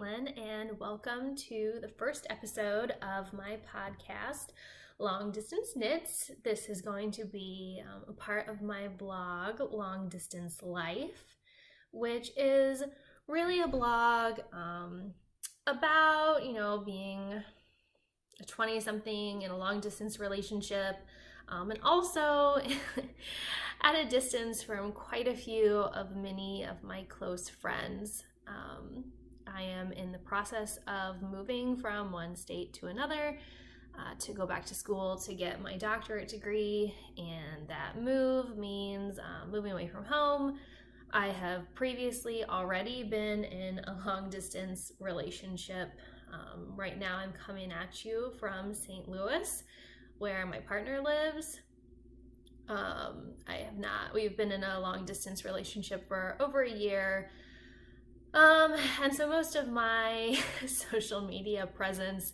Caitlin, and welcome to the first episode of my podcast, Long Distance Knits. This is going to be a part of my blog, Long Distance Life, which is really a blog about, being a 20-something in a long-distance relationship, and also at a distance from quite a few of many of my close friends. I am in the process of moving from one state to another to go back to school to get my doctorate degree, and that move means moving away from home. I have previously already been in a long-distance relationship. Right now I'm coming at you from St. Louis, where my partner lives. We've been in a long-distance relationship for over a year. And so most of my social media presence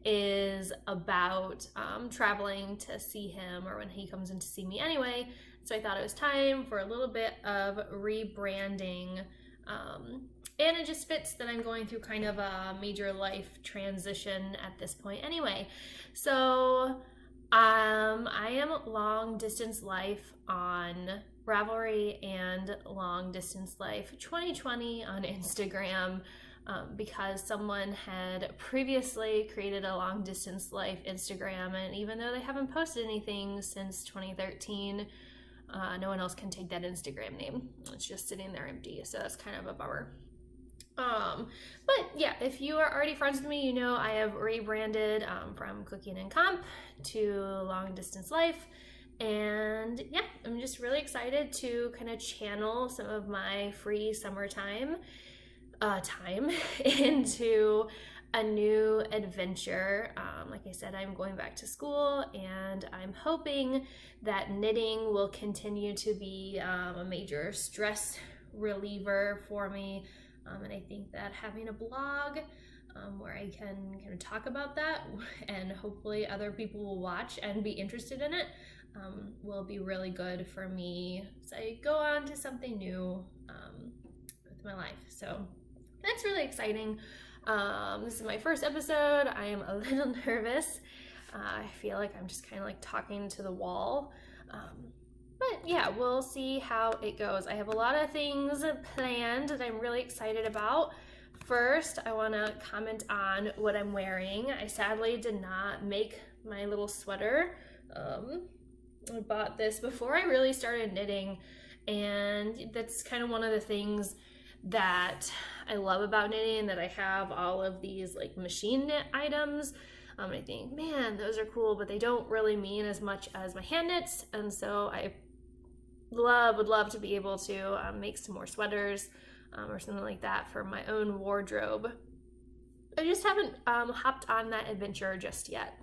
is about traveling to see him, or when he comes in to see me anyway. So I thought it was time for a little bit of rebranding. And it just fits that I'm going through kind of a major life transition at this point anyway. So I am Long Distance Life on Ravelry and Long Distance Life 2020 on Instagram, because someone had previously created a Long Distance Life Instagram, and even though they haven't posted anything since 2013, no one else can take that Instagram name. It's just sitting there empty, so that's kind of a bummer. But yeah, if you are already friends with me, you know I have rebranded from Cooking and Comp to Long Distance Life. And yeah, I'm just really excited to kind of channel some of my free summertime time into a new adventure. Like I said, I'm going back to school, and I'm hoping that knitting will continue to be a major stress reliever for me. And I think that having a blog where I can kind of talk about that, and hopefully other people will watch and be interested in it, will be really good for me as I go on to something new with my life. So that's really exciting. This is my first episode. I am a little nervous. I feel like I'm just kind of like talking to the wall. But yeah, we'll see how it goes. I have a lot of things planned that I'm really excited about. First, I want to comment on what I'm wearing. I sadly did not make my little sweater. I bought this before I really started knitting, and that's kind of one of the things that I love about knitting, that I have all of these like machine knit items. I think, man, those are cool, but they don't really mean as much as my hand knits, and so I would love to be able to make some more sweaters or something like that for my own wardrobe. I just haven't hopped on that adventure just yet.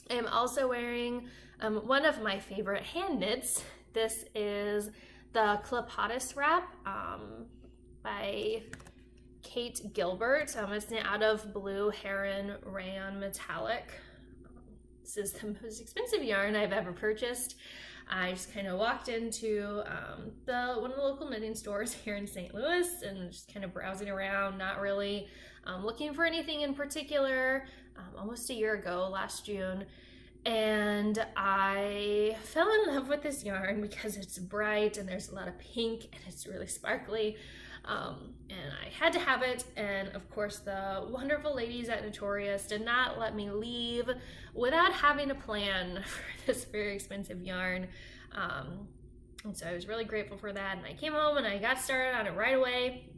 I'm also wearing one of my favorite hand knits. This is the Cleopatus wrap by Kate Gilbert. It's knit out of Blue Heron Rayon Metallic. This is the most expensive yarn I've ever purchased. I just kind of walked into one of the local knitting stores here in St. Louis, and just kind of browsing around, not really looking for anything in particular, almost a year ago, last June. And I fell in love with this yarn because it's bright and there's a lot of pink and it's really sparkly. And I had to have it, and of course the wonderful ladies at Notorious did not let me leave without having a plan for this very expensive yarn. And so I was really grateful for that, and I came home and I got started on it right away.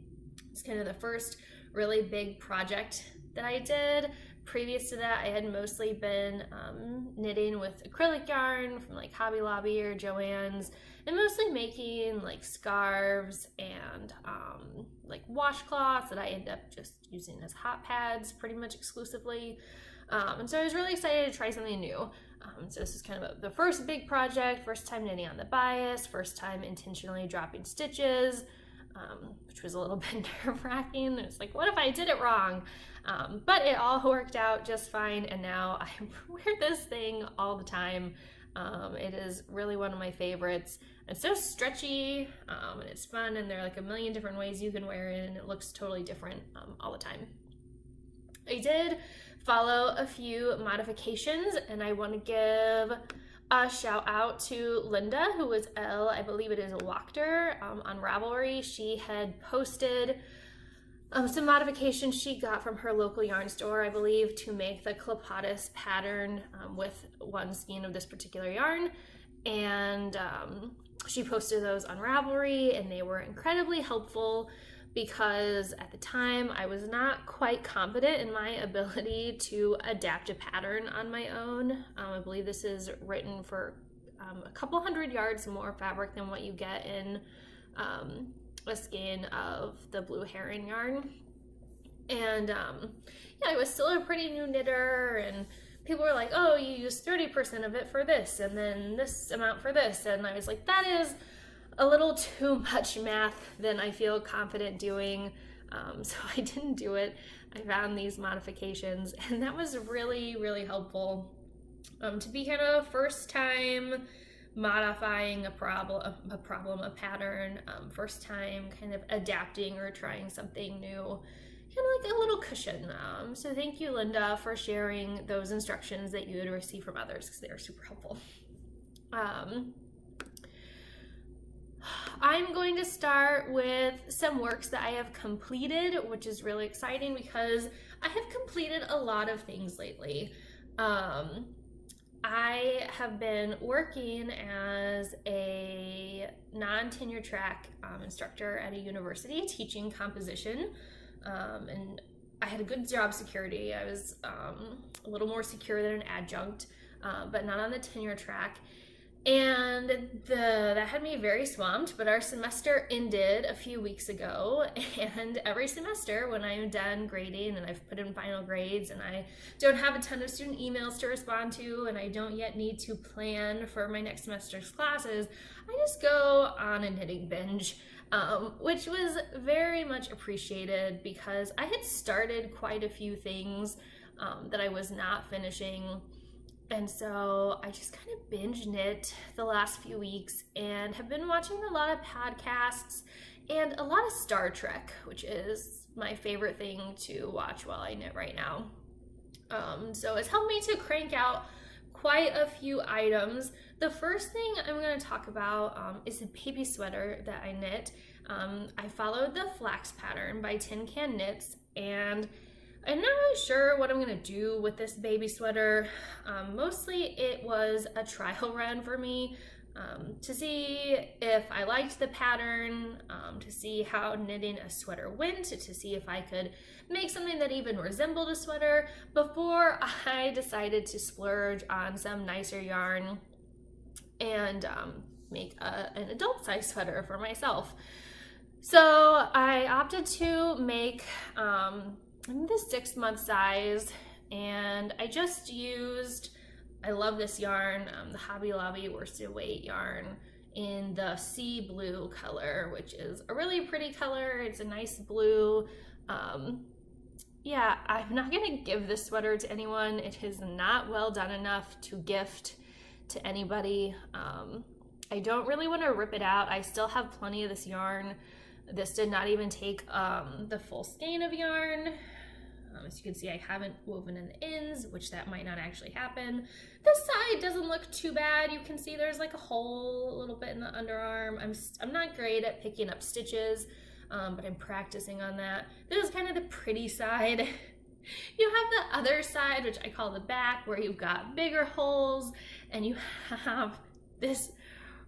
It's kind of the first really big project that I did. Previous to that, I had mostly been knitting with acrylic yarn from like Hobby Lobby or Joann's, and mostly making like scarves and like washcloths that I end up just using as hot pads pretty much exclusively. And so I was really excited to try something new. So this is kind of the first big project, first time knitting on the bias, first time intentionally dropping stitches, which was a little bit nerve-wracking. It's like, what if I did it wrong? But it all worked out just fine, and now I wear this thing all the time. It is really one of my favorites. It's so stretchy, and it's fun, and there are like a million different ways you can wear it, and it looks totally different all the time. I did follow a few modifications, and I want to give a shout out to Linda, who is I believe it is Wachter, on Ravelry. She had posted some modifications she got from her local yarn store, I believe, to make the Clopotis pattern with one skein of this particular yarn. And she posted those on Ravelry, and they were incredibly helpful because at the time I was not quite confident in my ability to adapt a pattern on my own. I believe this is written for a couple hundred yards more fabric than what you get in a skein of the Blue Heron yarn. And yeah, I was still a pretty new knitter, and people were like, oh, you use 30% of it for this and then this amount for this, and I was like, that is a little too much math than I feel confident doing, so I didn't do it. I found these modifications, and that was really, really helpful to be kind of first time modifying a pattern, first time kind of adapting or trying something new, kind of like a little cushion. So thank you, Linda, for sharing those instructions that you had received from others, because they were super helpful. I'm going to start with some works that I have completed, which is really exciting because I have completed a lot of things lately. I have been working as a non-tenure track instructor at a university teaching composition, and I had a good job security. I was a little more secure than an adjunct, but not on the tenure track. And that had me very swamped, but our semester ended a few weeks ago, and every semester when I'm done grading and I've put in final grades and I don't have a ton of student emails to respond to and I don't yet need to plan for my next semester's classes, I just go on a knitting binge, which was very much appreciated because I had started quite a few things that I was not finishing. And so I just kind of binge knit the last few weeks and have been watching a lot of podcasts and a lot of Star Trek, which is my favorite thing to watch while I knit right now. So it's helped me to crank out quite a few items. The first thing I'm going to talk about is a baby sweater that I knit. I followed the flax pattern by Tin Can Knits, and I'm not really sure what I'm going to do with this baby sweater. Mostly it was a trial run for me to see if I liked the pattern, to see how knitting a sweater went, to see if I could make something that even resembled a sweater before I decided to splurge on some nicer yarn and make an adult size sweater for myself. So I opted to make the 6-month size, and I just used, I love this yarn, the Hobby Lobby worsted weight yarn in the sea blue color, which is a really pretty color. It's a nice blue. Yeah, I'm not gonna give this sweater to anyone. It is not well done enough to gift to anybody. I don't really want to rip it out. I still have plenty of this yarn. This did not even take the full skein of yarn. As you can see, I haven't woven in the ends, which that might not actually happen. This side doesn't look too bad. You can see there's like a hole a little bit in the underarm. I'm not great at picking up stitches, but I'm practicing on that. This is kind of the pretty side. You have the other side, which I call the back, where you've got bigger holes, and you have this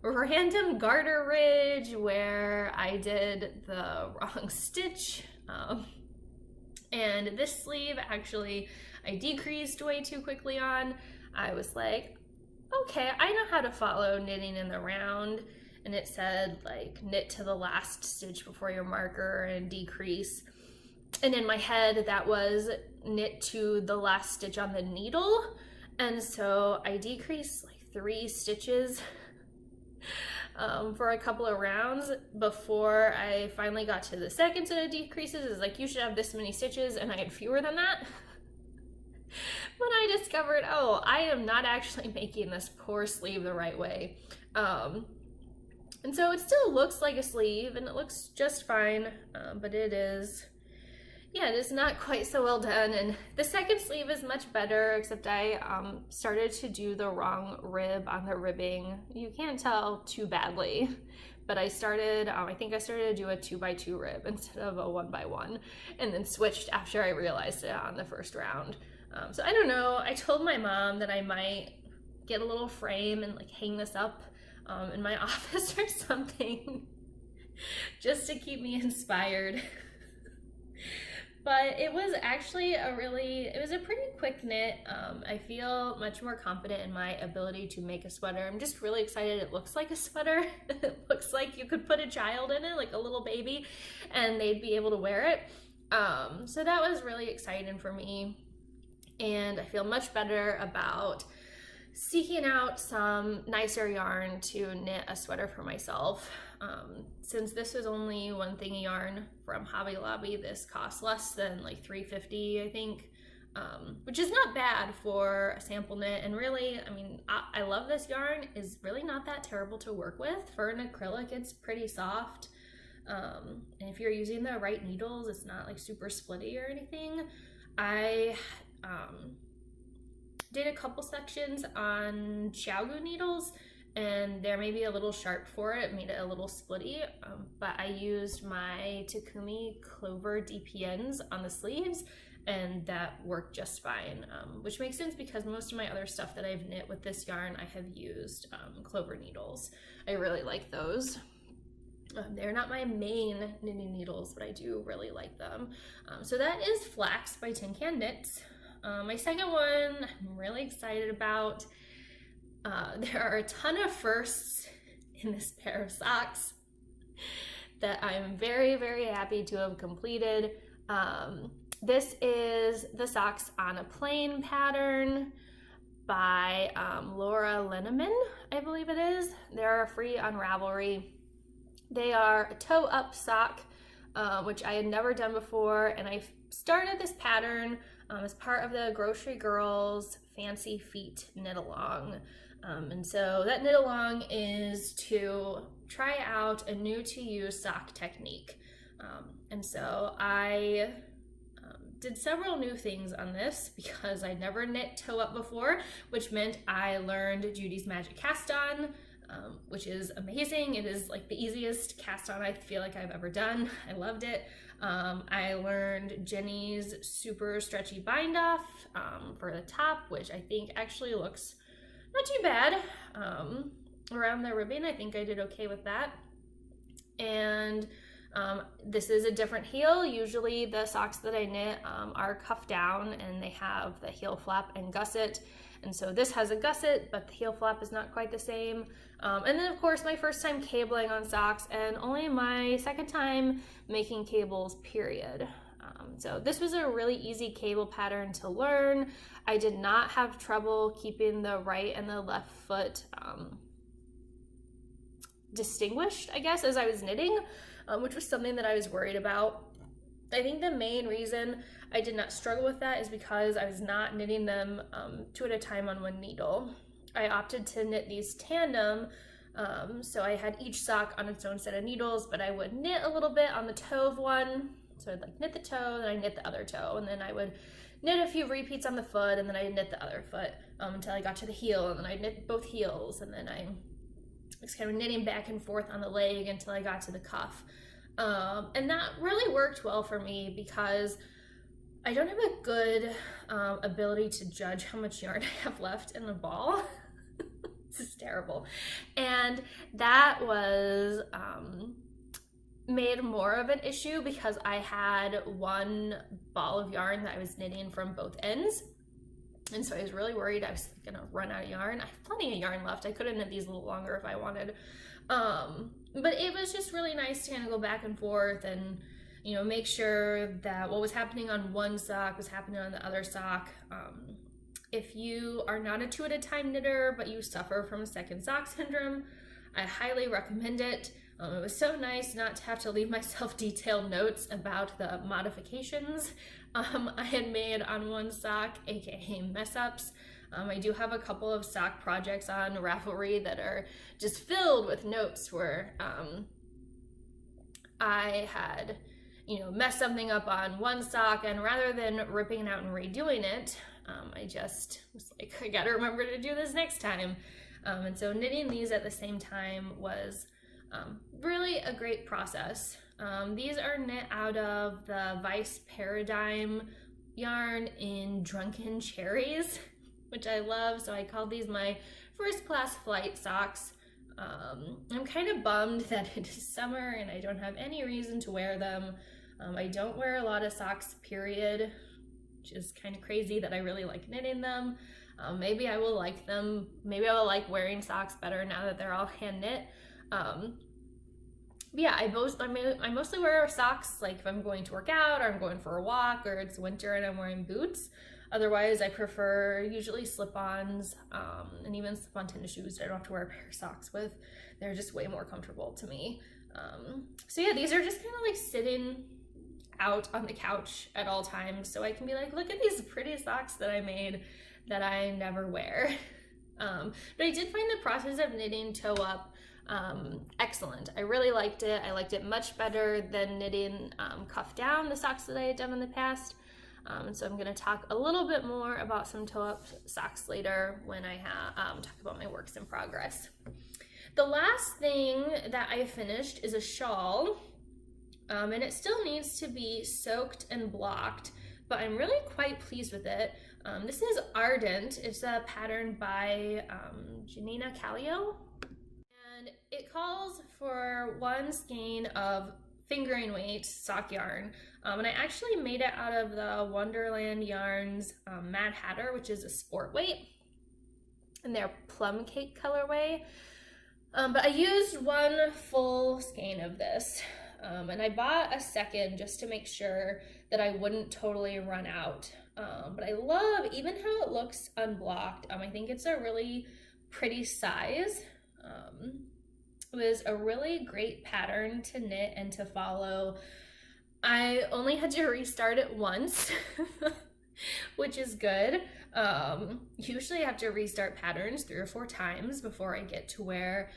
random garter ridge where I did the wrong stitch. And this sleeve, actually, I decreased way too quickly on. I was like, okay, I know how to follow knitting in the round. And it said, like, knit to the last stitch before your marker and decrease. And in my head, that was knit to the last stitch on the needle. And so I decreased like 3 stitches for a couple of rounds before I finally got to the second set of decreases. It's like, you should have this many stitches, and I had fewer than that. when I discovered, oh, I am not actually making this poor sleeve the right way. And so it still looks like a sleeve and it looks just fine, but it is not quite so well done. And the second sleeve is much better, except I started to do the wrong rib on the ribbing. You can't tell too badly, but I started, I think I started to do a 2x2 rib instead of a 1x1, and then switched after I realized it on the first round. So I don't know, I told my mom that I might get a little frame and like hang this up in my office or something, just to keep me inspired. But it was actually it was a pretty quick knit. I feel much more confident in my ability to make a sweater. I'm just really excited. It looks like a sweater. It looks like you could put a child in it, like a little baby, and they'd be able to wear it. So that was really exciting for me. And I feel much better about seeking out some nicer yarn to knit a sweater for myself. Since this was only one thing of yarn from Hobby Lobby, this costs less than like $3.50, I think, which is not bad for a sample knit. And really, I mean, I love this yarn. Is really not that terrible to work with. For an acrylic, it's pretty soft. And if you're using the right needles, it's not like super splitty or anything. I did a couple sections on Xiaogu needles, and they're maybe a little sharp for it, made it a little splitty, but I used my Takumi Clover DPNs on the sleeves, and that worked just fine, which makes sense because most of my other stuff that I've knit with this yarn, I have used Clover needles. I really like those. They're not my main knitting needles, but I do really like them. So that is Flax by Tin Can Knits. My second one I'm really excited about. There are a ton of firsts in this pair of socks that I'm very, very happy to have completed. This is the Socks on a Plane pattern by Laura Linneman, I believe it is. They're free on Ravelry. They are a toe-up sock, which I had never done before, and I started this pattern as part of the Grocery Girls Fancy Feet knit along. And so that knit along is to try out a new to use sock technique. And so I did several new things on this because I never knit toe up before, which meant I learned Judy's Magic Cast On, which is amazing. It is like the easiest cast on I feel like I've ever done. I loved it. I learned Jenny's super stretchy bind off for the top, which I think actually looks not too bad. Around the ribbing, I think I did okay with that. And this is a different heel. Usually the socks that I knit are cuffed down and they have the heel flap and gusset. And so this has a gusset, but the heel flap is not quite the same. And then of course my first time cabling on socks, and only my second time making cables, period. So this was a really easy cable pattern to learn. I did not have trouble keeping the right and the left foot distinguished, I guess, as I was knitting, which was something that I was worried about. I think the main reason I did not struggle with that is because I was not knitting them two at a time on one needle. I opted to knit these tandem, so I had each sock on its own set of needles, but I would knit a little bit on the toe of one. So I'd like knit the toe, then I knit the other toe, and then I would knit a few repeats on the foot, and then I'd knit the other foot until I got to the heel, and then I'd knit both heels, and then I was kind of knitting back and forth on the leg until I got to the cuff. And that really worked well for me because I don't have a good ability to judge how much yarn I have left in the ball. This is terrible. And that was made more of an issue because I had one ball of yarn that I was knitting from both ends. And so I was really worried I was gonna run out of yarn. I have plenty of yarn left. I could have knit these a little longer if I wanted. But it was just really nice to kind of go back and forth and, you know, make sure that what was happening on one sock was happening on the other sock. If you are not a two at a time knitter, but you suffer from second sock syndrome, I highly recommend it. It was so nice not to have to leave myself detailed notes about the modifications I had made on one sock, aka mess ups. I do have a couple of sock projects on Ravelry that are just filled with notes where I had, messed something up on one sock, and rather than ripping it out and redoing it, I just was like, I gotta remember to do this next time. And so knitting these at the same time was really a great process. These are knit out of the Vice Paradigm yarn in Drunken Cherries, which I love. So I called these my first class flight socks. I'm kind of bummed that it is summer and I don't have any reason to wear them. I don't wear a lot of socks, period, which is kind of crazy that I really like knitting them. Maybe I will like them. Maybe I will like wearing socks better now that they're all hand knit. Yeah, I mostly wear socks like if I'm going to work out or I'm going for a walk or it's winter and I'm wearing boots. Otherwise, I prefer usually slip-ons and even slip-on tennis shoes I don't have to wear a pair of socks with. They're just way more comfortable to me. So yeah, these are just kind of like sitting out on the couch at all times, so I can be like, look at these pretty socks that I made that I never wear. But I did find the process of knitting toe up excellent. I really liked it. I liked it much better than knitting cuff down, the socks that I had done in the past. And so I'm going to talk a little bit more about some toe up socks later when I talk about my works in progress. The last thing that I finished is a shawl, and it still needs to be soaked and blocked, but I'm really quite pleased with it. This is Ardent. It's a pattern by Janina Callio, and it calls for 1 skein of fingering weight sock yarn, and I actually made it out of the Wonderland Yarns Mad Hatter, which is a sport weight, and their plum cake colorway. But I used 1 full skein of this, and I bought a second just to make sure that I wouldn't totally run out. But I love even how it looks unblocked. I think it's a really pretty size. It was a really great pattern to knit and to follow. I only had to restart it once, which is good. Usually I have to restart patterns 3 or 4 times before I get to where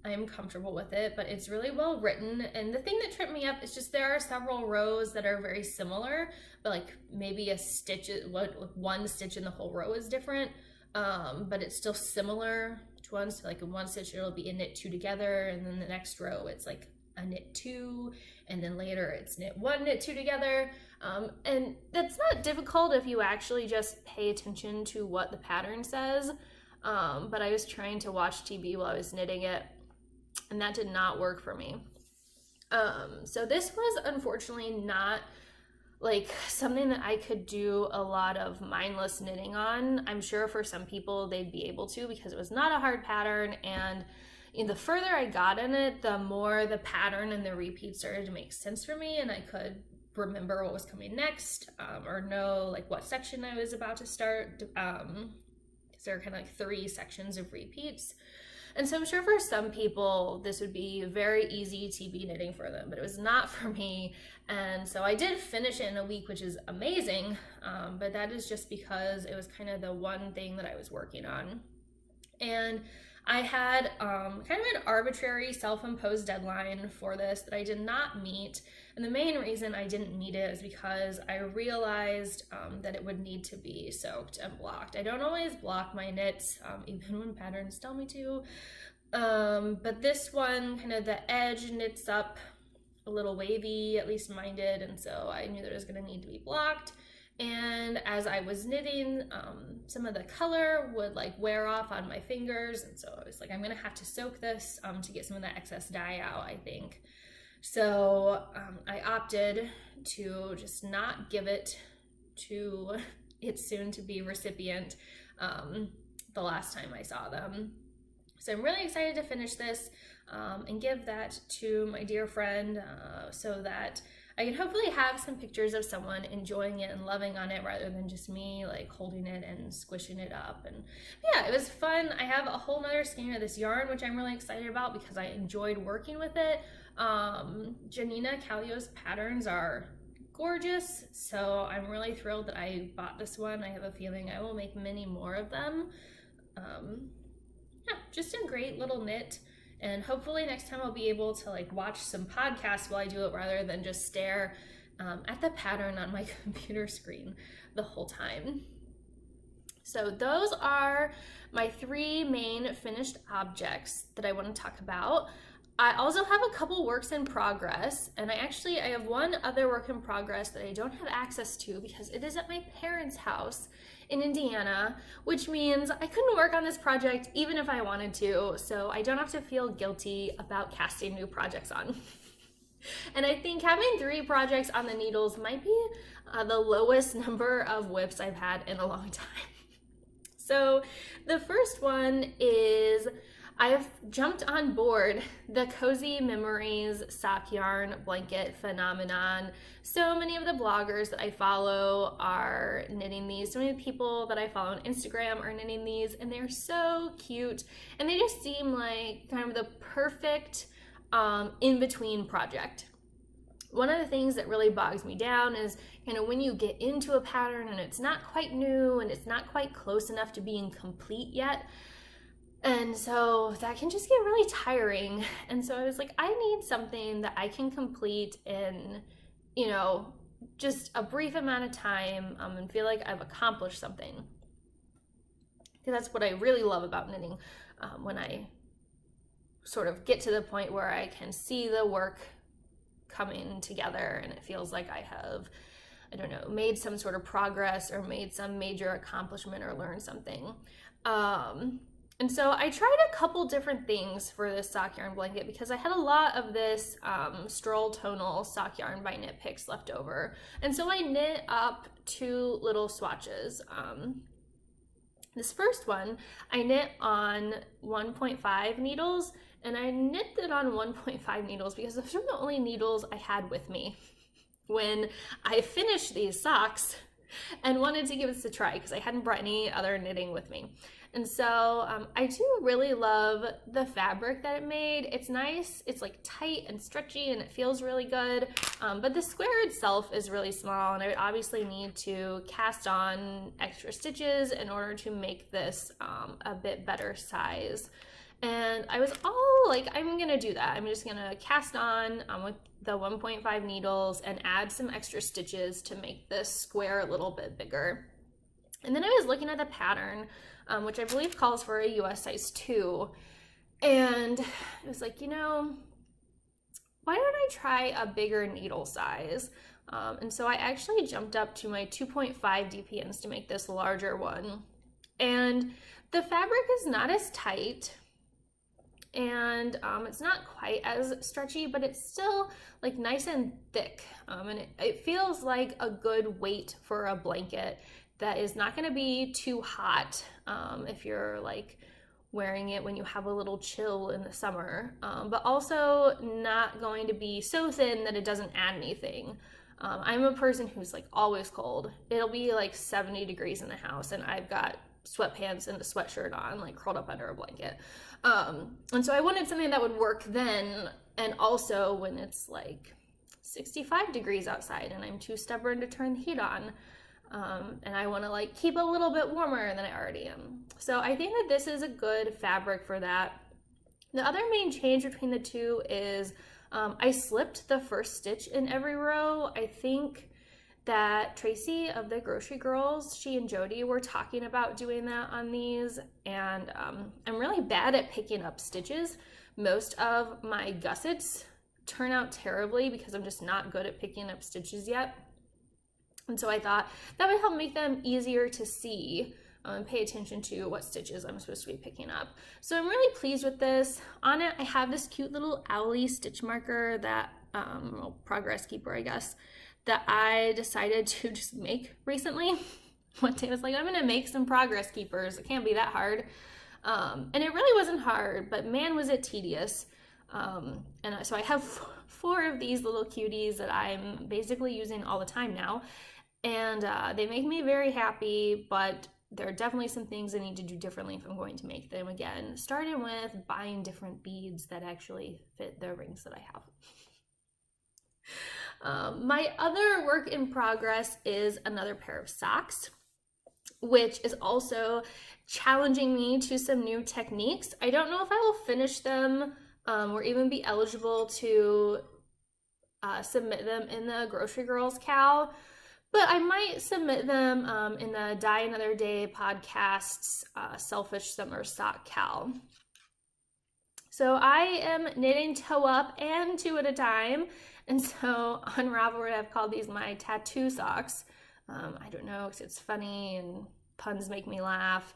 I'm comfortable with it, but it's really well written. And the thing that tripped me up is just there are several rows that are very similar, but like maybe a stitch, 1 stitch in the whole row is different, but it's still similar to one. So like in 1 stitch it'll be a knit 2 together, and then the next row it's like a knit 2, and then later it's knit 1, knit 2 together. And that's not difficult if you actually just pay attention to what the pattern says. But I was trying to watch TV while I was knitting it, and that did not work for me. So this was unfortunately not like something that I could do a lot of mindless knitting on. I'm sure for some people they'd be able to, because it was not a hard pattern, and the further I got in it, the more the pattern and the repeat started to make sense for me, and I could remember what was coming next, or know like what section I was about to start, because there are kind of like 3 sections of repeats. And so I'm sure for some people this would be very easy TV knitting for them, but it was not for me. And so I did finish it in a week, which is amazing, but that is just because it was kind of the one thing that I was working on. And I had kind of an arbitrary self-imposed deadline for this that I did not meet. And the main reason I didn't meet it is because I realized that it would need to be soaked and blocked. I don't always block my knits, even when patterns tell me to. But this one, kind of the edge knits up a little wavy, at least mine did. And so I knew that it was going to need to be blocked. And as I was knitting, some of the color would like wear off on my fingers. And so I was like, I'm gonna have to soak this to get some of that excess dye out, I think. So I opted to just not give it to its soon to be recipient the last time I saw them. So I'm really excited to finish this and give that to my dear friend so that I can hopefully have some pictures of someone enjoying it and loving on it rather than just me like holding it and squishing it up. And yeah, it was fun. I have a whole nother skein of this yarn, which I'm really excited about because I enjoyed working with it. Janina Kallio's patterns are gorgeous, so I'm really thrilled that I bought this one. I have a feeling I will make many more of them. Yeah, just a great little knit. And hopefully next time I'll be able to like watch some podcasts while I do it rather than just stare at the pattern on my computer screen the whole time. So those are my 3 main finished objects that I want to talk about. I also have a couple works in progress, and I have one other work in progress that I don't have access to because it is at my parents' house in Indiana, which means I couldn't work on this project even if I wanted to, so I don't have to feel guilty about casting new projects on. And I think having 3 projects on the needles might be the lowest number of whips I've had in a long time. So the first one is I've jumped on board the Cozy Memories sock yarn blanket phenomenon. So many of the bloggers that I follow are knitting these. So many people that I follow on Instagram are knitting these, and they're so cute. And they just seem like kind of the perfect in-between project. One of the things that really bogs me down is kind of when you get into a pattern and it's not quite new and it's not quite close enough to being complete yet. And so that can just get really tiring. And so I was like, I need something that I can complete in, just a brief amount of time and feel like I've accomplished something. Because that's what I really love about knitting, when I sort of get to the point where I can see the work coming together and it feels like I have, made some sort of progress or made some major accomplishment or learned something. And so I tried a couple different things for this sock yarn blanket because I had a lot of this Stroll Tonal sock yarn by Knit Picks left over. And so I knit up 2 little swatches. This first one I knit on 1.5 needles, and I knit it on 1.5 needles because those are the only needles I had with me when I finished these socks and wanted to give this a try because I hadn't brought any other knitting with me. And so I do really love the fabric that it made. It's nice, it's like tight and stretchy and it feels really good, but the square itself is really small and I would obviously need to cast on extra stitches in order to make this a bit better size. And I was all like, I'm gonna do that. I'm just gonna cast on with the 1.5 needles and add some extra stitches to make this square a little bit bigger. And then I was looking at the pattern, which I believe calls for a US size 2. And it was like, why don't I try a bigger needle size? And so I actually jumped up to my 2.5 DPNs to make this larger one. And the fabric is not as tight and it's not quite as stretchy, but it's still like nice and thick. And it feels like a good weight for a blanket that is not going to be too hot if you're like wearing it when you have a little chill in the summer, but also not going to be so thin that it doesn't add anything. I'm a person who's like always cold. It'll be like 70 degrees in the house and I've got sweatpants and a sweatshirt on, like curled up under a blanket. And so I wanted something that would work then and also when it's like 65 degrees outside and I'm too stubborn to turn the heat on. And I want to like keep a little bit warmer than I already am. So I think that this is a good fabric for that. The other main change between the two is I slipped the first stitch in every row. I think that Tracy of the Grocery Girls, she and Jody were talking about doing that on these, and I'm really bad at picking up stitches. Most of my gussets turn out terribly because I'm just not good at picking up stitches yet. And so I thought that would help make them easier to see and pay attention to what stitches I'm supposed to be picking up. So I'm really pleased with this. On it, I have this cute little owly stitch marker that, progress keeper, I guess, that I decided to just make recently. One day I was like, I'm gonna make some progress keepers. It can't be that hard. And it really wasn't hard, but man, was it tedious. And so I have four of these little cuties that I'm basically using all the time now. And they make me very happy, but there are definitely some things I need to do differently if I'm going to make them again, starting with buying different beads that actually fit the rings that I have. My other work in progress is another pair of socks, which is also challenging me to some new techniques. I don't know if I will finish them or even be eligible to submit them in the Grocery Girls Cal, but I might submit them in the Die Another Day podcast's Selfish Summer Sock Cal. So I am knitting toe up and two at a time, and so on Ravelry I've called these my tattoo socks. I don't know, because it's funny and puns make me laugh.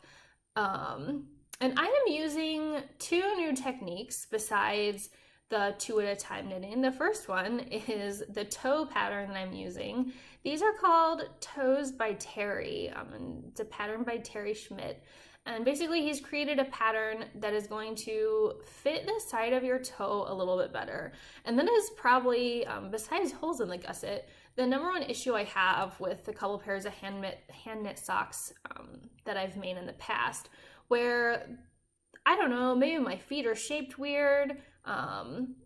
And I am using two new techniques besides the two at a time knitting. The first one is the toe pattern that I'm using. These are called Toes by Terry. And it's a pattern by Terry Schmidt. And basically he's created a pattern that is going to fit the side of your toe a little bit better. And that is probably, besides holes in the gusset, the number one issue I have with a couple pairs of hand knit socks that I've made in the past, where, I don't know, maybe my feet are shaped weird,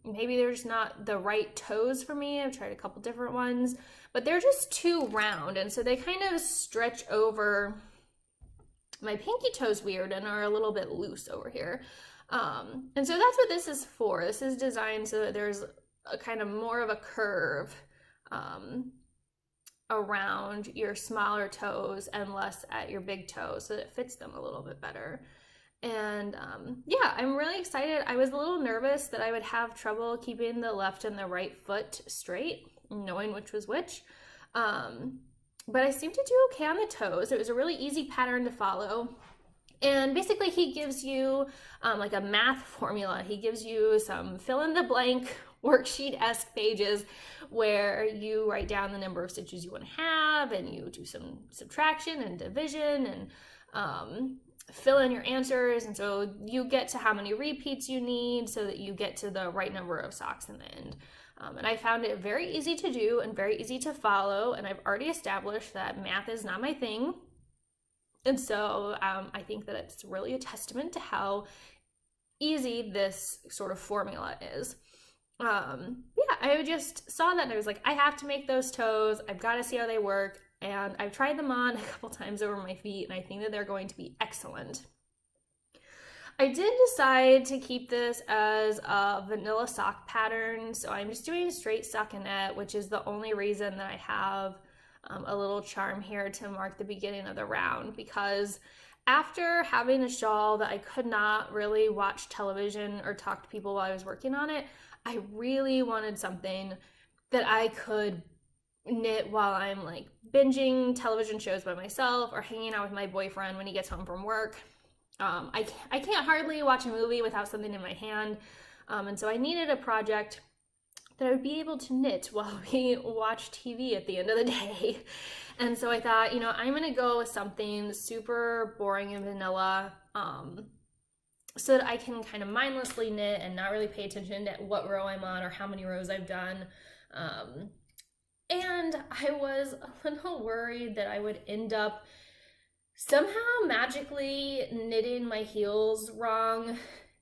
maybe there's not the right toes for me. I've tried a couple different ones, but they're just too round, and so they kind of stretch over my pinky toes weird and are a little bit loose over here. And so that's what this is for. This is designed so that there's a kind of more of a curve around your smaller toes and less at your big toes, so that it fits them a little bit better. And yeah, I'm really excited. I was a little nervous that I would have trouble keeping the left and the right foot straight, knowing which was which. But I seemed to do okay on the toes. It was a really easy pattern to follow. And basically he gives you like a math formula. He gives you some fill in the blank worksheet-esque pages where you write down the number of stitches you want to have, and you do some subtraction and division and fill in your answers. And so you get to how many repeats you need so that you get to the right number of socks in the end. And I found it very easy to do and very easy to follow, and I've already established that math is not my thing. And so I think that it's really a testament to how easy this sort of formula is. Yeah, I just saw that and I was like, I have to make those toes. I've got to see how they work. And I've tried them on a couple times over my feet, and I think that they're going to be excellent. I did decide to keep this as a vanilla sock pattern, so I'm just doing straight stockinette, which is the only reason that I have a little charm here to mark the beginning of the round, because after having a shawl that I could not really watch television or talk to people while I was working on it, I really wanted something that I could knit while I'm like binging television shows by myself or hanging out with my boyfriend when he gets home from work. I can't hardly watch a movie without something in my hand, and so I needed a project that I would be able to knit while we watch TV at the end of the day. And so I thought, you know, I'm gonna go with something super boring and vanilla, so that I can kind of mindlessly knit and not really pay attention to what row I'm on or how many rows I've done. And I was a little worried that I would end up somehow magically knitting my heels wrong,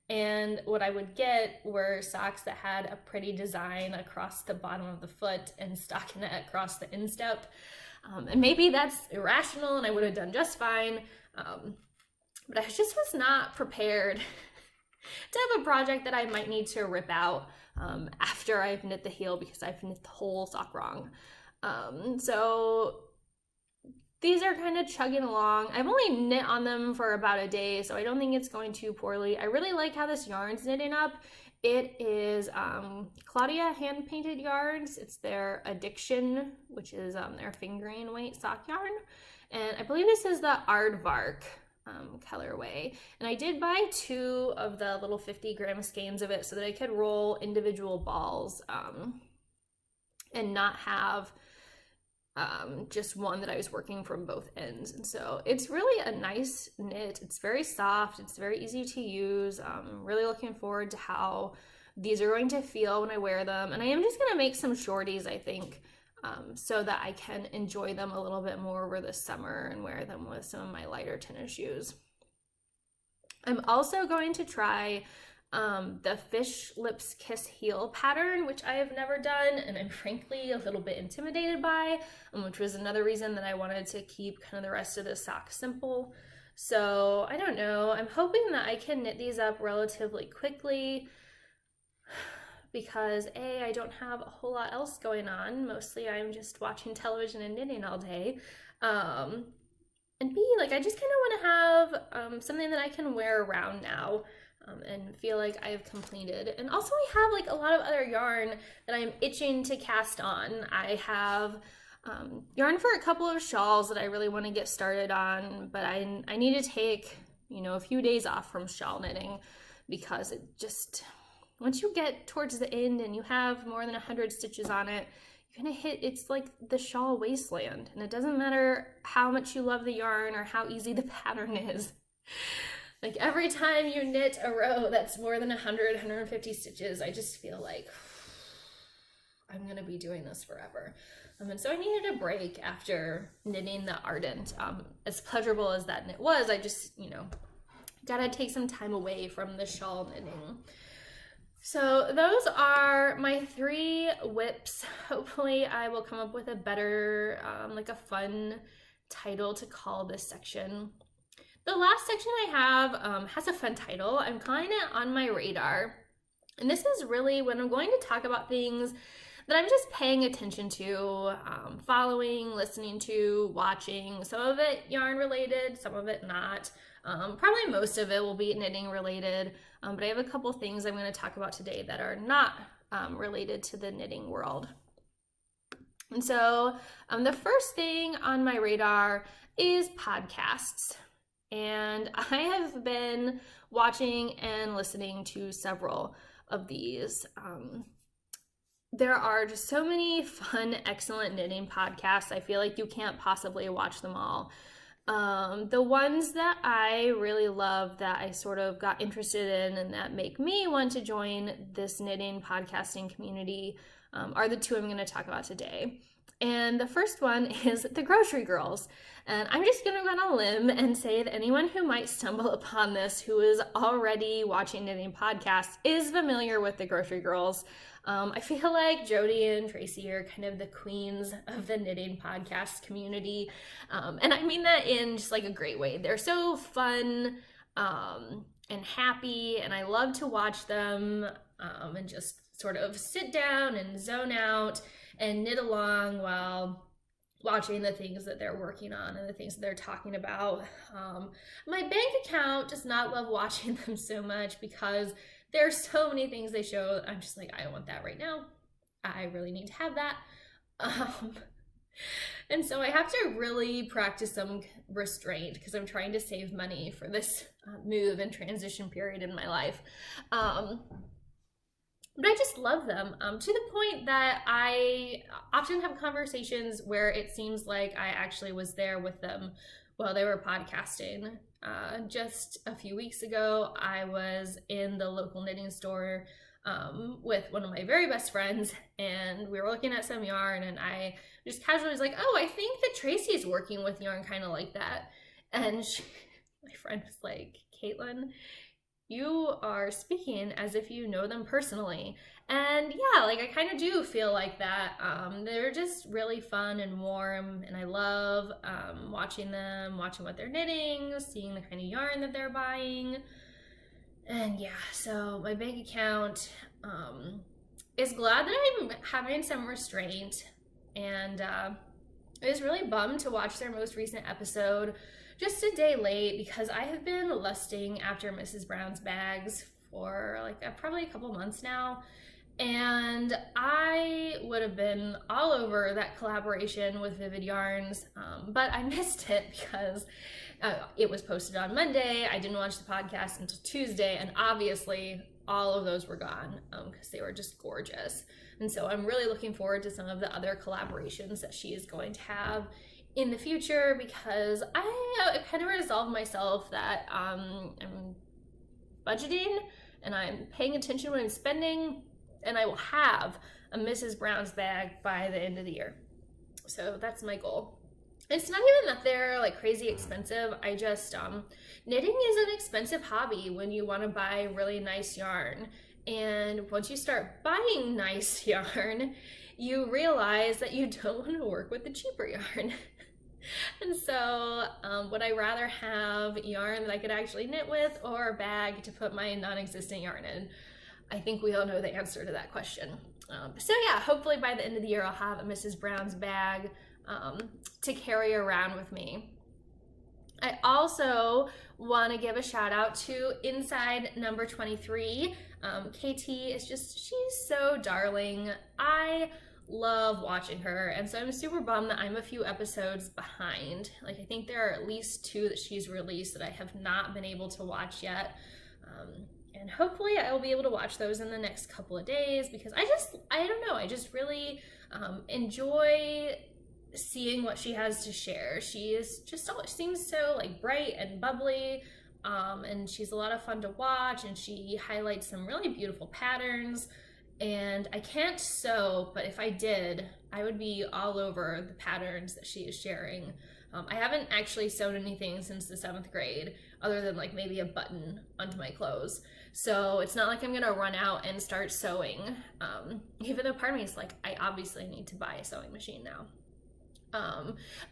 and what I would get were socks that had a pretty design across the bottom of the foot and stockinette across the instep. And maybe that's irrational and I would have done just fine, but I just was not prepared to have a project that I might need to rip out after I've knit the heel because I've knit the whole sock wrong. So these are kind of chugging along. I've only knit on them for about a day, so I don't think it's going too poorly. I really like how this yarn's knitting up. It is Claudia hand painted yarns. It's their Addiction, which is their fingering weight sock yarn. And I believe this is the Aardvark colorway. And I did buy 2 of the little 50-gram skeins of it so that I could roll individual balls and not have just one that I was working from both ends. And so it's really a nice knit. It's very soft. It's very easy to use. I'm really looking forward to how these are going to feel when I wear them. And I am just going to make some shorties, I think, so that I can enjoy them a little bit more over the summer and wear them with some of my lighter tennis shoes. I'm also going to try the Fish Lips Kiss heel pattern, which I have never done and I'm frankly a little bit intimidated by, which was another reason that I wanted to keep kind of the rest of the sock simple. So I don't know, I'm hoping that I can knit these up relatively quickly because A, I don't have a whole lot else going on. Mostly I'm just watching television and knitting all day. And B, like I just kind of want to have something that I can wear around now. And feel like I've completed. And also I have like a lot of other yarn that I'm itching to cast on. I have yarn for a couple of shawls that I really want to get started on, but I need to take, a few days off from shawl knitting because it just, once you get towards the end and you have more than 100 stitches on it, you're gonna it's like the shawl wasteland. And it doesn't matter how much you love the yarn or how easy the pattern is. Like every time you knit a row that's more than 100, 150 stitches, I just feel like I'm going to be doing this forever. And so I needed a break after knitting the Ardent. As pleasurable as that knit was, I just, gotta take some time away from the shawl knitting. So those are my 3 whips. Hopefully I will come up with a better, like a fun title to call this section. The last section I have has a fun title. I'm calling it On My Radar. And this is really when I'm going to talk about things that I'm just paying attention to, following, listening to, watching. Some of it yarn related, some of it not. Probably most of it will be knitting related, but I have a couple things I'm going to talk about today that are not related to the knitting world. And so the first thing on my radar is podcasts. And I have been watching and listening to several of these. There are just so many fun, excellent knitting podcasts. I feel like you can't possibly watch them all. The ones that I really love that I sort of got interested in and that make me want to join this knitting podcasting community are the 2 I'm going to talk about today. And the first one is The Grocery Girls. And I'm just going to run on a limb and say that anyone who might stumble upon this who is already watching knitting podcasts is familiar with The Grocery Girls. I feel like Jody and Tracy are kind of the queens of the knitting podcast community. And I mean that in just like a great way. They're so fun and happy, and I love to watch them and just sort of sit down and zone out and knit along while watching the things that they're working on and the things that they're talking about. My bank account does not love watching them so much because there are so many things they show. I'm just like, I don't want that right now. I really need to have that. And so I have to really practice some restraint because I'm trying to save money for this move and transition period in my life. But I just love them to the point that I often have conversations where it seems like I actually was there with them while they were podcasting. Just a few weeks ago, I was in the local knitting store with one of my very best friends, and we were looking at some yarn, and I just casually was like, oh, I think that Tracy's working with yarn kind of like that. And my friend was like, Caitlin, you are speaking as if you know them personally. And yeah, like I kind of do feel like that. They're just really fun and warm, and I love watching them, watching what they're knitting, seeing the kind of yarn that they're buying. And yeah, so my bank account is glad that I'm having some restraint, and I was really bummed to watch their most recent episode just a day late because I have been lusting after Mrs. Brown's bags for like probably a couple months now, and I would have been all over that collaboration with Vivid Yarns, but I missed it because it was posted on Monday. I didn't watch the podcast until Tuesday, and obviously all of those were gone because they were just gorgeous. And so I'm really looking forward to some of the other collaborations that she is going to have in the future, because I kind of resolved myself that I'm budgeting and I'm paying attention when I'm spending, and I will have a Mrs. Brown's bag by the end of the year. So that's my goal. It's not even that they're like crazy expensive. I just, knitting is an expensive hobby when you want to buy really nice yarn. And once you start buying nice yarn, you realize that you don't want to work with the cheaper yarn. And so would I rather have yarn that I could actually knit with, or a bag to put my non-existent yarn in? I think we all know the answer to that question. So yeah, hopefully by the end of the year I'll have a Mrs. Brown's bag to carry around with me. I also want to give a shout out to Inside Number 23. KT is she's so darling. I love watching her, and so I'm super bummed that I'm a few episodes behind. Like, I think there are at least 2 that she's released that I have not been able to watch yet. And hopefully I will be able to watch those in the next couple of days, because I don't know, I just really enjoy seeing what she has to share. She is just always seems so like bright and bubbly, and she's a lot of fun to watch, and she highlights some really beautiful patterns. And I can't sew, but if I did, I would be all over the patterns that she is sharing. I haven't actually sewn anything since the 7th grade, other than like maybe a button onto my clothes. So it's not like I'm gonna run out and start sewing, even though part of me is like, I obviously need to buy a sewing machine now.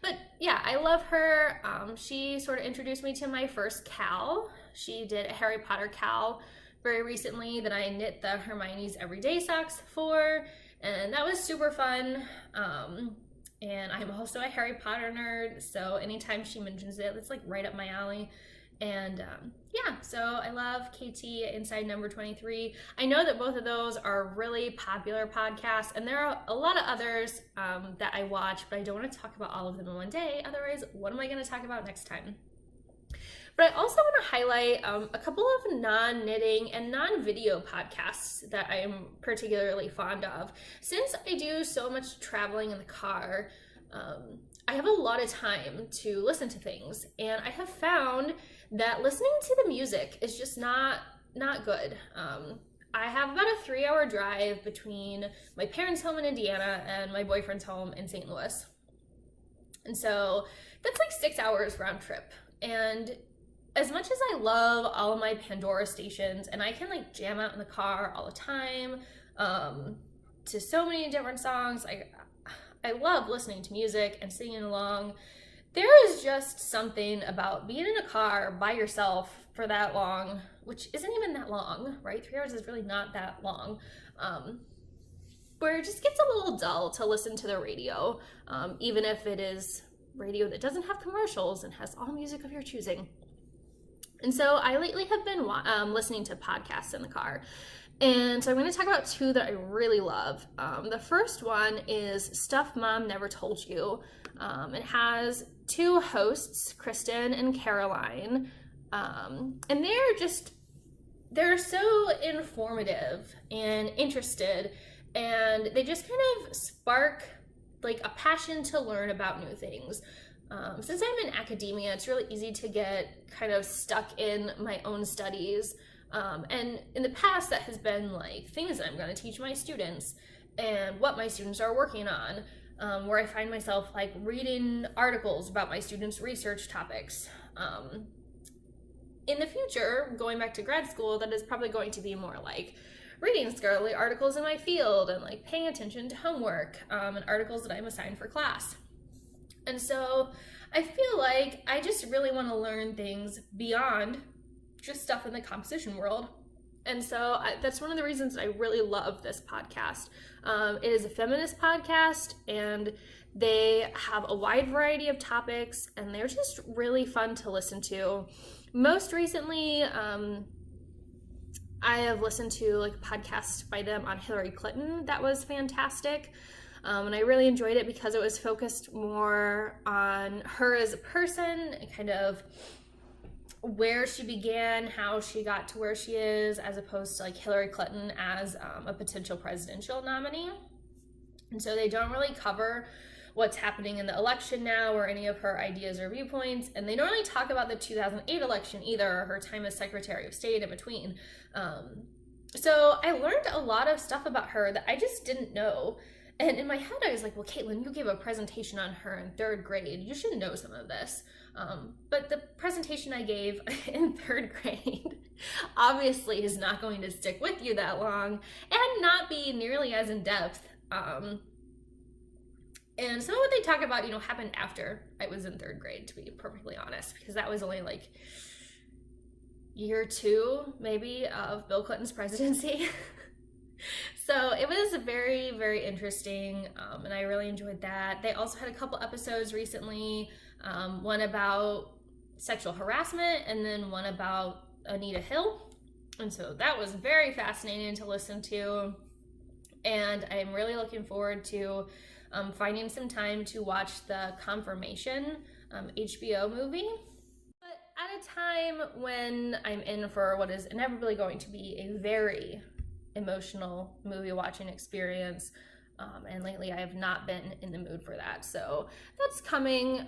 But yeah, I love her. She sort of introduced me to my first cowl. She did a Harry Potter cowl very recently that I knit the Hermione's Everyday socks for, and that was super fun. And I'm also a Harry Potter nerd, so anytime she mentions it, it's like right up my alley. And yeah, so I love KT Inside Number 23. I know that both of those are really popular podcasts, and there are a lot of others that I watch, but I don't want to talk about all of them in one day. Otherwise, what am I going to talk about next time? But I also want to highlight a couple of non-knitting and non-video podcasts that I am particularly fond of. Since I do so much traveling in the car, I have a lot of time to listen to things, and I have found that listening to the music is just not good. I have about a 3-hour drive between my parents' home in Indiana and my boyfriend's home in St. Louis. And so that's like 6 hours round trip. And as much as I love all of my Pandora stations, and I can like jam out in the car all the time to so many different songs, I love listening to music and singing along. There is just something about being in a car by yourself for that long, which isn't even that long, right? 3 hours is really not that long, where it just gets a little dull to listen to the radio, even if it is radio that doesn't have commercials and has all music of your choosing. And so I lately have been listening to podcasts in the car. And so I'm going to talk about 2 that I really love. The first one is Stuff Mom Never Told You. It has 2 hosts, Kristen and Caroline. And they're so informative and interested, and they just kind of spark like a passion to learn about new things. Since I'm in academia, it's really easy to get kind of stuck in my own studies. And in the past, that has been like things that I'm going to teach my students and what my students are working on, where I find myself like reading articles about my students' research topics. In the future, going back to grad school, that is probably going to be more like reading scholarly articles in my field and like paying attention to homework and articles that I'm assigned for class. And so I feel like I just really want to learn things beyond just stuff in the composition world. And so that's one of the reasons I really love this podcast. It is a feminist podcast, and they have a wide variety of topics, and they're just really fun to listen to. Most recently, I have listened to like a podcast by them on Hillary Clinton that was fantastic. And I really enjoyed it because it was focused more on her as a person and kind of where she began, how she got to where she is, as opposed to like Hillary Clinton as a potential presidential nominee. And so they don't really cover what's happening in the election now or any of her ideas or viewpoints. And they don't really talk about the 2008 election either, or her time as Secretary of State in between. So I learned a lot of stuff about her that I just didn't know. And in my head, I was like, well, Caitlin, you gave a presentation on her in 3rd grade. You should know some of this. But the presentation I gave in 3rd grade obviously is not going to stick with you that long and not be nearly as in depth. And some of what they talk about, happened after I was in 3rd grade, to be perfectly honest, because that was only like year 2, maybe, of Bill Clinton's presidency. So it was very, very interesting, and I really enjoyed that. They also had a couple episodes recently, one about sexual harassment and then one about Anita Hill. And so that was very fascinating to listen to. And I'm really looking forward to finding some time to watch the Confirmation HBO movie. But at a time when I'm in for what is inevitably going to be a very emotional movie watching experience, and lately I have not been in the mood for that, so that's coming.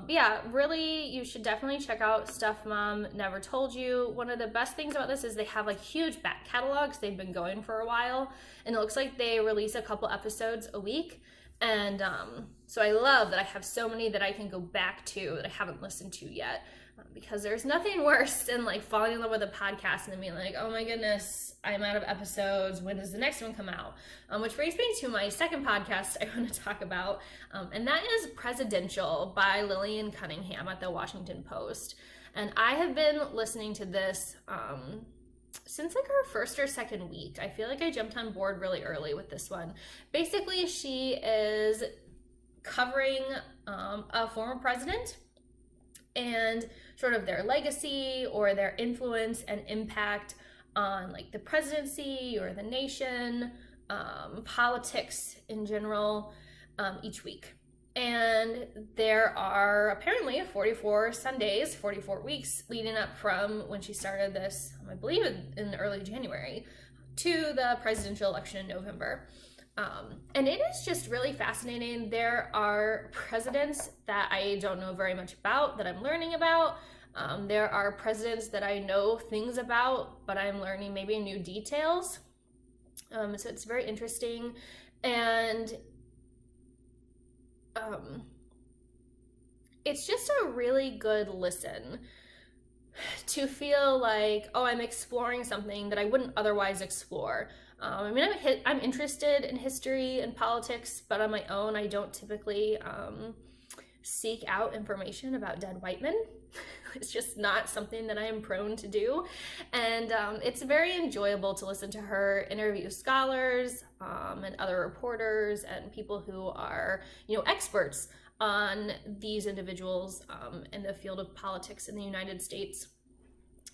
Yeah, really, you should definitely check out Stuff Mom Never Told You. One of the best things about this is they have like huge back catalogs. They've been going for a while, and it looks like they release a couple episodes a week. And so I love that I have so many that I can go back to that I haven't listened to yet, because there's nothing worse than like falling in love with a podcast and then being like, oh my goodness, I'm out of episodes. When does the next one come out? Which brings me to my second podcast I want to talk about, and that is Presidential by Lillian Cunningham at the Washington Post. And I have been listening to this since like her 1st or 2nd week. I feel like I jumped on board really early with this one. Basically, she is covering a former president and sort of their legacy or their influence and impact on like the presidency or the nation, politics in general, each week. And there are apparently 44 Sundays, 44 weeks leading up from when she started this, I believe in early January, to the presidential election in November. And it is just really fascinating. There are presidents that I don't know very much about that I'm learning about. There are presidents that I know things about, but I'm learning maybe new details. So it's very interesting. And it's just a really good listen to feel like, oh, I'm exploring something that I wouldn't otherwise explore. I mean, I'm interested in history and politics, but on my own, I don't typically seek out information about dead white men. It's just not something that I am prone to do. And it's very enjoyable to listen to her interview scholars and other reporters and people who are, experts on these individuals in the field of politics in the United States.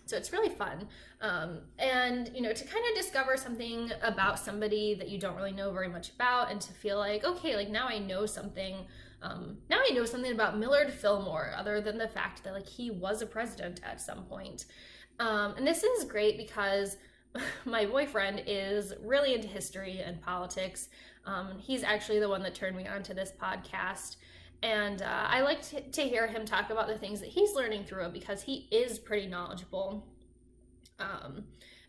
So it's really fun. And, to kind of discover something about somebody that you don't really know very much about, and to feel like, okay, like now I know something. Now I know something about Millard Fillmore, other than the fact that like he was a president at some point. And this is great because my boyfriend is really into history and politics. He's actually the one that turned me on to this podcast. And I like to hear him talk about the things that he's learning through it, because he is pretty knowledgeable.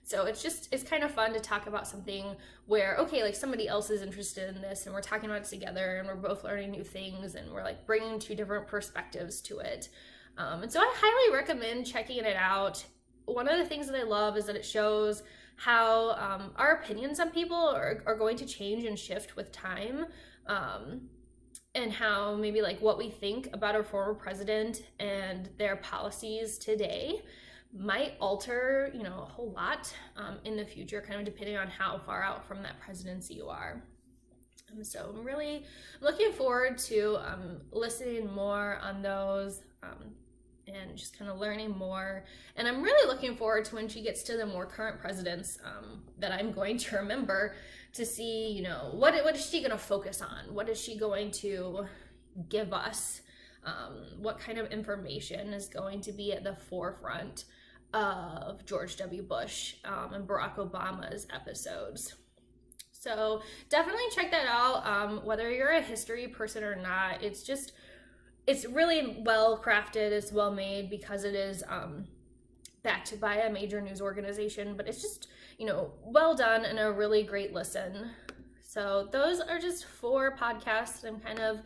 So it's kind of fun to talk about something where, okay, like somebody else is interested in this and we're talking about it together and we're both learning new things and we're like bringing 2 different perspectives to it. And so I highly recommend checking it out. One of the things that I love is that it shows how our opinions on people are going to change and shift with time. And how maybe like what we think about our former president and their policies today might alter, a whole lot in the future, kind of depending on how far out from that presidency you are. So I'm really looking forward to listening more on those and just kind of learning more. And I'm really looking forward to when she gets to the more current presidents that I'm going to remember, to see, what is she going to focus on? What is she going to give us? What kind of information is going to be at the forefront of George W. Bush and Barack Obama's episodes? So definitely check that out. Whether you're a history person or not, it's really well crafted, it's well made because it is backed by a major news organization, but it's just, well done and a really great listen. So those are just 4 podcasts that I'm kind of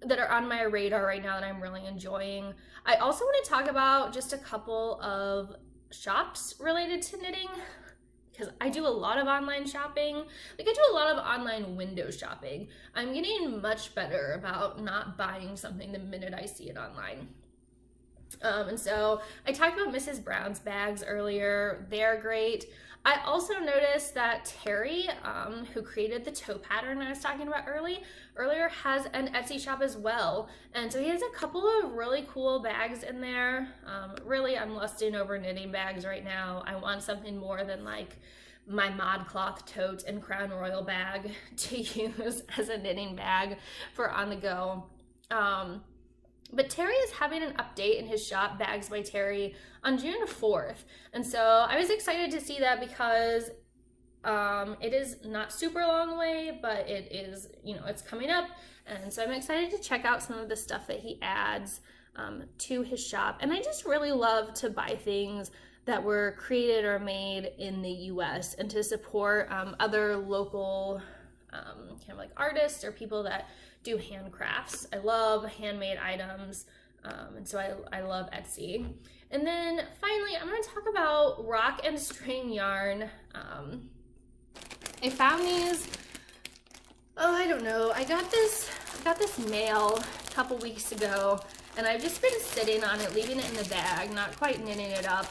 that are on my radar right now that I'm really enjoying. I also want to talk about just a couple of shops related to knitting, because I do a lot of online shopping. Like, I do a lot of online window shopping. I'm getting much better about not buying something the minute I see it online. And so I talked about Mrs. Brown's bags earlier. They're great. I also noticed that Terry, who created the toe pattern I was talking about earlier, has an Etsy shop as well. And so he has a couple of really cool bags in there. Really, I'm lusting over knitting bags right now. I want something more than like my ModCloth tote and Crown Royal bag to use as a knitting bag for on the go. But Terry is having an update in his shop, Bags by Terry, on June 4th. And so I was excited to see that because it is not super long away, but it is, it's coming up. And so I'm excited to check out some of the stuff that he adds to his shop. And I just really love to buy things that were created or made in the US and to support other local kind of like artists or people that do handcrafts. I love handmade items, and so I love Etsy. And then finally, I'm going to talk about Rock and String yarn. I found these. I don't know. I got this mail a couple weeks ago, and I've just been sitting on it, leaving it in the bag, not quite knitting it up.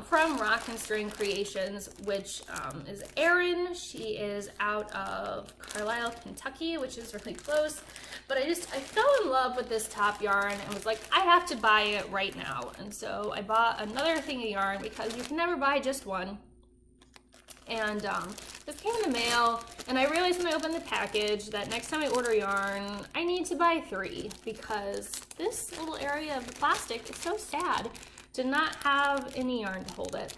From Rock and String Creations, which is Erin. She is out of Carlisle, Kentucky, which is really close. But I fell in love with this top yarn and was like, I have to buy it right now. And so I bought another thing of yarn because you can never buy just one. And this came in the mail, and I realized when I opened the package that next time I order yarn, I need to buy 3 because this little area of the plastic is so sad. Did not have any yarn to hold it.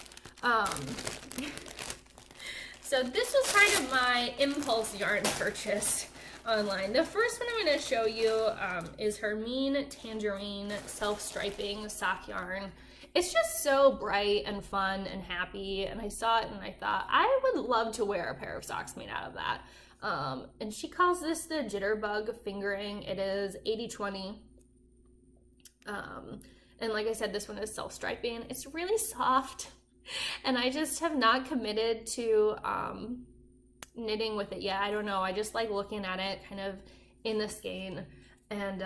So this was kind of my impulse yarn purchase online. The first one I'm going to show you is her Mean Tangerine self-striping sock yarn. It's just so bright and fun and happy, and I saw it and I thought I would love to wear a pair of socks made out of that. And she calls this the Jitterbug fingering. It is 80/20. And like I said, this one is self-striping. It's really soft, and I just have not committed to knitting with it yet. I don't know. I just like looking at it kind of in the skein. And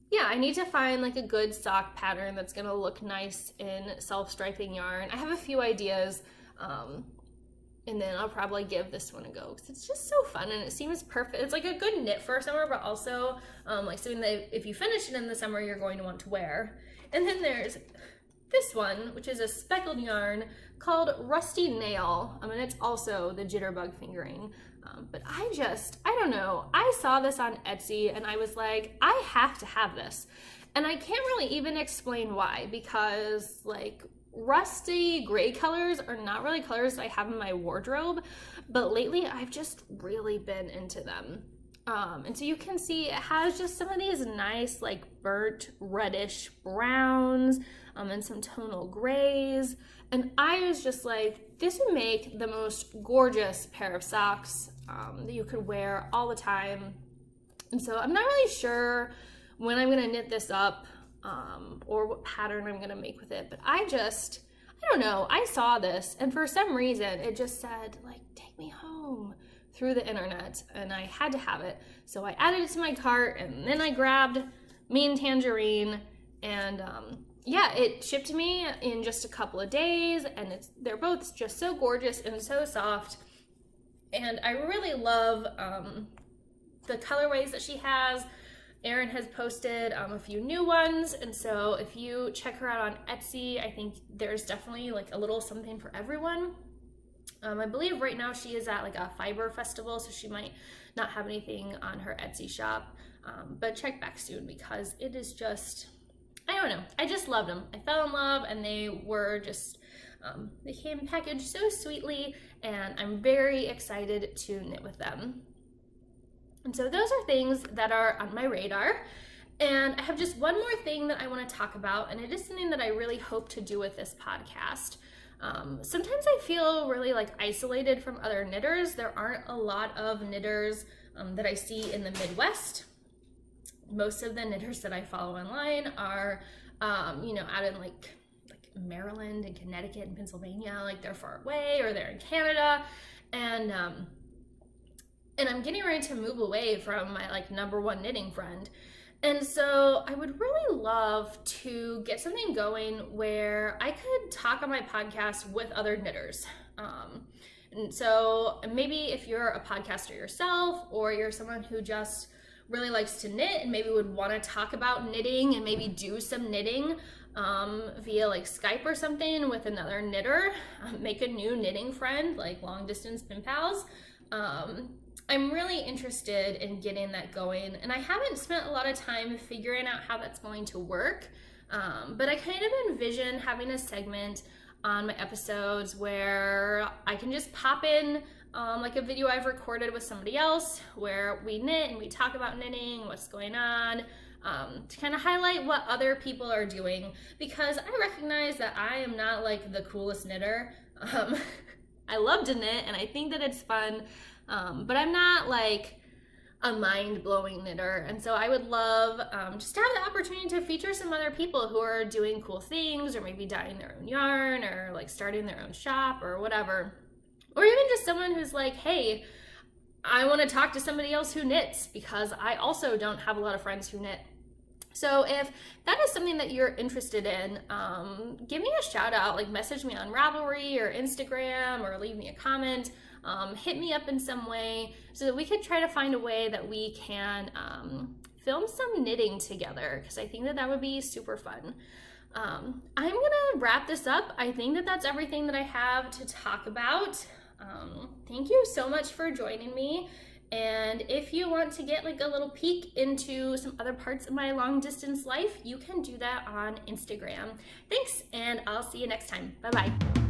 yeah, I need to find like a good sock pattern that's going to look nice in self-striping yarn. I have a few ideas, and then I'll probably give this one a go because it's just so fun and it seems perfect. It's like a good knit for summer, but also like something that if you finish it in the summer, you're going to want to wear. And then there's this one, which is a speckled yarn called Rusty Nail. I mean, it's also the Jitterbug fingering. But I don't know. I saw this on Etsy and I was like, I have to have this. And I can't really even explain why, because like rusty gray colors are not really colors I have in my wardrobe, but lately I've just really been into them. And so you can see it has just some of these nice like burnt reddish browns and some tonal grays. And I was just like, this would make the most gorgeous pair of socks that you could wear all the time. And so I'm not really sure when I'm gonna knit this up or what pattern I'm gonna make with it, but I don't know, I saw this and for some reason it just said like, take me home through the internet, and I had to have it. So I added it to my cart, and then I grabbed Mean Tangerine, and yeah, it shipped to me in just a couple of days, and they're both just so gorgeous and so soft. And I really love the colorways that she has. Erin has posted a few new ones, and so if you check her out on Etsy, I think there's definitely like a little something for everyone. I believe right now she is at like a fiber festival, so she might not have anything on her Etsy shop, but check back soon because it is just, I don't know, I just loved them. I fell in love and they were just They came packaged so sweetly, and I'm very excited to knit with them. And so those are things that are on my radar. And I have just one more thing that I want to talk about, and it is something that I really hope to do with this podcast. Sometimes I feel really like isolated from other knitters. There aren't a lot of knitters that I see in the Midwest. Most of the knitters that I follow online are, out in like Maryland and Connecticut and Pennsylvania, like they're far away, or they're in Canada. And I'm getting ready to move away from my like number one knitting friend. And so I would really love to get something going where I could talk on my podcast with other knitters. And so maybe if you're a podcaster yourself, or you're someone who just really likes to knit and maybe would want to talk about knitting and maybe do some knitting via like Skype or something with another knitter, make a new knitting friend, like long distance pen pals. I'm really interested in getting that going, and I haven't spent a lot of time figuring out how that's going to work, but I kind of envision having a segment on my episodes where I can just pop in like a video I've recorded with somebody else where we knit and we talk about knitting, what's going on, to kind of highlight what other people are doing, because I recognize that I am not like the coolest knitter. I love to knit and I think that it's fun. But I'm not like a mind-blowing knitter, and so I would love just to have the opportunity to feature some other people who are doing cool things, or maybe dyeing their own yarn, or like starting their own shop or whatever, or even just someone who's like, hey, I want to talk to somebody else who knits, because I also don't have a lot of friends who knit. So if that is something that you're interested in, give me a shout out, like message me on Ravelry or Instagram, or leave me a comment. Hit me up in some way so that we could try to find a way that we can film some knitting together, because I think that that would be super fun. I'm gonna wrap this up. I think that that's everything that I have to talk about. Thank you so much for joining me. And if you want to get like a little peek into some other parts of my long distance life, you can do that on Instagram. Thanks, and I'll see you next time. Bye-bye.